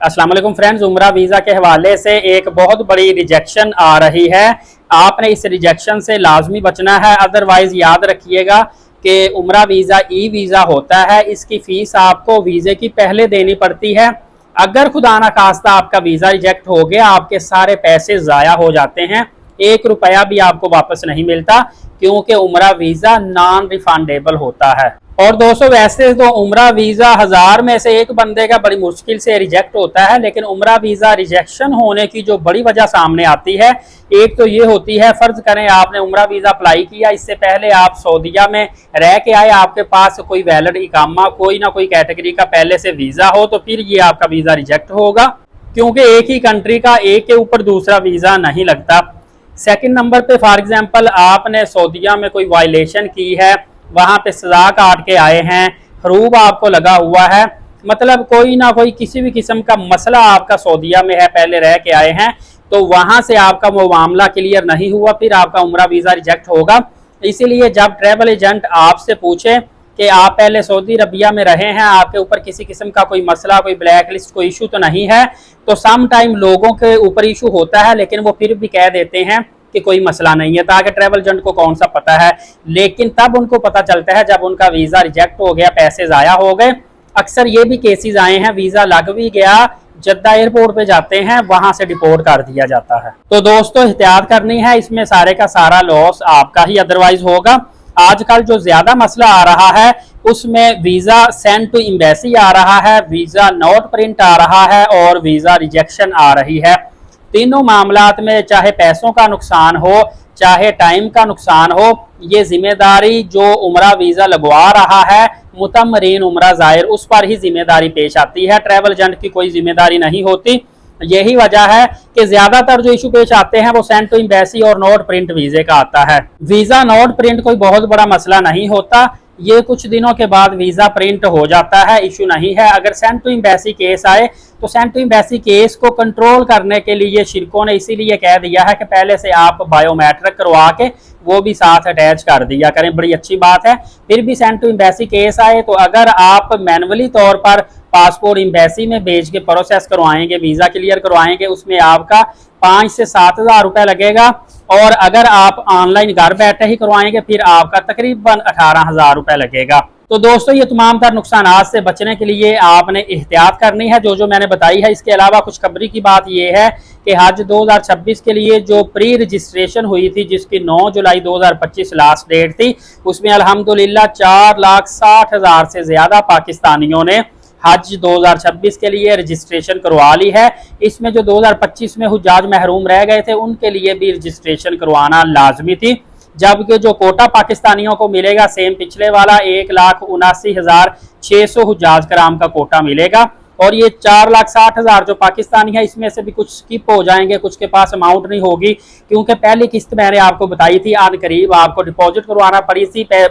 अस्सलाम वालेकुम फ्रेंड्स, उम्रा वीज़ा के हवाले से एक बहुत बड़ी रिजेक्शन आ रही है। आपने इस रिजेक्शन से लाजमी बचना है। अदरवाइज याद रखिएगा कि उम्रा वीज़ा ई वीज़ा होता है, इसकी फ़ीस आपको वीज़े की पहले देनी पड़ती है। अगर खुदा ना खास्ता आपका वीज़ा रिजेक्ट हो गया, आपके सारे पैसे ज़ाया हो जाते हैं, 1 रुपया भी आपको वापस नहीं मिलता, क्योंकि उम्रा वीज़ा नॉन रिफंडेबल होता है। और दोस्तों, वैसे तो उम्रा वीज़ा 1000 में से एक बंदे का बड़ी मुश्किल से रिजेक्ट होता है, लेकिन उम्रा वीज़ा रिजेक्शन होने की जो बड़ी वजह सामने आती है, एक तो ये होती है, फ़र्ज़ करें आपने उम्रा वीज़ा अप्लाई किया, इससे पहले आप सऊदीया में रह के आए, आपके पास कोई वैलिड इकामा कोई ना कोई कैटेगरी का पहले से वीज़ा हो, तो फिर ये आपका वीज़ा रिजेक्ट होगा, क्योंकि एक ही कंट्री का एक के ऊपर दूसरा वीज़ा नहीं लगता। सेकंड नंबर पे फॉर एग्जांपल आपने सऊदीया में कोई वायलेशन की है, वहां पे सजा काट के आए हैं, हरूब आपको लगा हुआ है, मतलब कोई ना कोई किसी भी किस्म का मसला आपका सऊदीया में है, पहले रह के आए हैं, तो वहां से आपका वो मामला क्लियर नहीं हुआ, फिर आपका उम्रा वीज़ा रिजेक्ट होगा। इसीलिए जब ट्रैवल एजेंट आपसे पूछे कि आप पहले सऊदी अरबिया में रहे हैं, आपके ऊपर किसी किस्म का कोई मसला, कोई ब्लैक लिस्ट, कोई इशू तो नहीं है, तो सम टाइम लोगों के ऊपर इशू होता है, लेकिन वो फिर भी कह देते हैं कि कोई मसला नहीं है, ताकि ट्रैवल एजेंट को कौन सा पता है। लेकिन तब उनको पता चलता है जब उनका वीज़ा रिजेक्ट हो गया, पैसे ज़ाया हो गए। अक्सर ये भी केसेस आए हैं, वीज़ा लग भी गया, जद्दा एयरपोर्ट पे जाते हैं, वहां से डिपोर्ट कर दिया जाता है। तो दोस्तों, एहतियात करनी है, इसमें सारे का सारा लॉस आपका ही अदरवाइज होगा। आजकल जो ज्यादा मसला आ रहा है, उसमें वीज़ा सेंड टू एम्बेसी आ रहा है, वीज़ा नोट प्रिंट आ रहा है और वीज़ा रिजेक्शन आ रही है। तीनों मामलात में चाहे पैसों का नुकसान हो, चाहे टाइम का नुकसान हो, ये जिम्मेदारी जो उम्रा वीज़ा लगवा रहा है, मुतमरीन उम्रा ज़ायर, उस पर ही जिम्मेदारी पेश आती है, ट्रैवल एजेंट की कोई जिम्मेदारी नहीं होती। यही वजह है कि ज्यादातर जो इशू पेश आते हैं वो सेंड टू एम्बेसी और नोट प्रिंट वीज़े का आता है। वीज़ा नोट प्रिंट कोई बहुत बड़ा मसला नहीं होता, ये कुछ दिनों के बाद वीज़ा प्रिंट हो जाता है, इशू नहीं है। अगर सेंड टू एम्बेसी केस आए, तो सेंड टू एम्बेसी केस को कंट्रोल करने के लिए शिरकों ने इसीलिए कह दिया है कि पहले से आप बायोमेट्रिक करवा के वो भी साथ अटैच कर दिया करें, बड़ी अच्छी बात है। फिर भी सेंड टू एम्बेसी केस आए, तो अगर आप मैनुअली तौर पर पासपोर्ट एम्बेसी में भेज के प्रोसेस करवाएंगे, वीज़ा क्लियर करवाएंगे, उसमें आपका 5 से 7 हज़ार रुपये लगेगा, और अगर आप ऑनलाइन घर बैठे ही करवाएंगे, फिर आपका तकरीबन 18 हज़ार रुपये लगेगा। तो दोस्तों, ये तमाम तर नुकसान से बचने के लिए आपने एहतियात करनी है, जो मैंने बताई है। इसके अलावा खुशखबरी की बात यह है कि हज 2026 के लिए जो प्री रजिस्ट्रेशन हुई थी, जिसकी 9 जुलाई 2025 लास्ट डेट थी, उसमें अल्हम्दुलिल्लाह 4,60,000 से ज़्यादा पाकिस्तानियों ने हज 2026 के लिए रजिस्ट्रेशन करवा ली है। इसमें जो 2025 में हुज्जाज महरूम रह गए थे, उनके लिए भी रजिस्ट्रेशन करवाना लाजमी थी, जबकि जो कोटा पाकिस्तानियों को मिलेगा सेम पिछले वाला 1,79,600 हुज्जाज कराम का कोटा मिलेगा। और ये 4,60,000 जो पाकिस्तानी है, इसमें से भी कुछ स्किप हो जाएंगे, कुछ के पास अमाउंट नहीं होगी, क्योंकि पहली किस्त मैंने आपको बताई थी, आन करीब आपको डिपॉजिट करवाना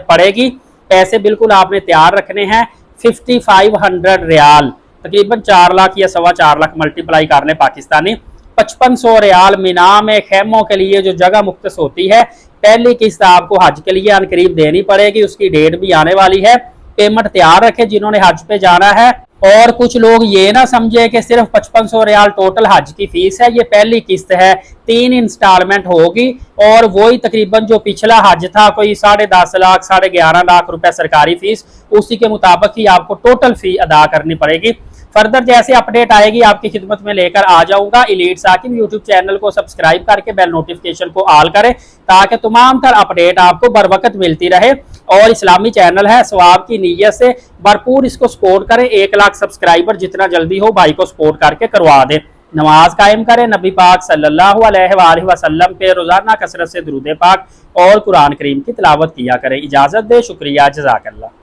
पड़ेगी। पैसे बिल्कुल आपने तैयार रखने हैं, 5500 रियाल, तकरीबन 4 लाख या 4.25 लाख मल्टीप्लाई कर लें पाकिस्तानी, 5500 रियाल मिना में खेमों के लिए जो जगह मुख्तस होती है, पहली किस्त आपको हज के लिए अनकरीब देनी पड़ेगी। उसकी डेट भी आने वाली है, पेमेंट तैयार रखें जिन्होंने हज पे जाना है। और कुछ लोग ये ना समझे कि सिर्फ 5500 रियाल टोटल हज की फीस है, ये पहली किस्त है, 3 इंस्टॉलमेंट होगी, और वही तकरीबन जो पिछला हज था, कोई 10.5 लाख 11.5 लाख रुपए सरकारी फीस, उसी के मुताबिक ही आपको टोटल फी अदा करनी पड़ेगी। फर्दर जैसे अपडेट आएगी आपकी खिदमत में लेकर आ जाऊंगा। एलीट साकिब यूट्यूब चैनल को सब्सक्राइब करके बेल नोटिफिकेशन को ऑल करें, ताकि तमाम तर अपडेट आपको बर वक्त मिलती रहे। और इस्लामी चैनल है, सवाब की नीयत से भरपूर इसको सपोर्ट करें। 1 लाख सब्सक्राइबर जितना जल्दी हो भाई को सपोर्ट करके करवा दें। नमाज कायम करें, नबी पाक सल्लल्लाहु अलैहि वसल्लम पे रोजाना कसरत से दुरूद पाक और कुरान करीम की तिलावत किया करें। इजाजत दे, शुक्रिया, जज़ाकल्लाह।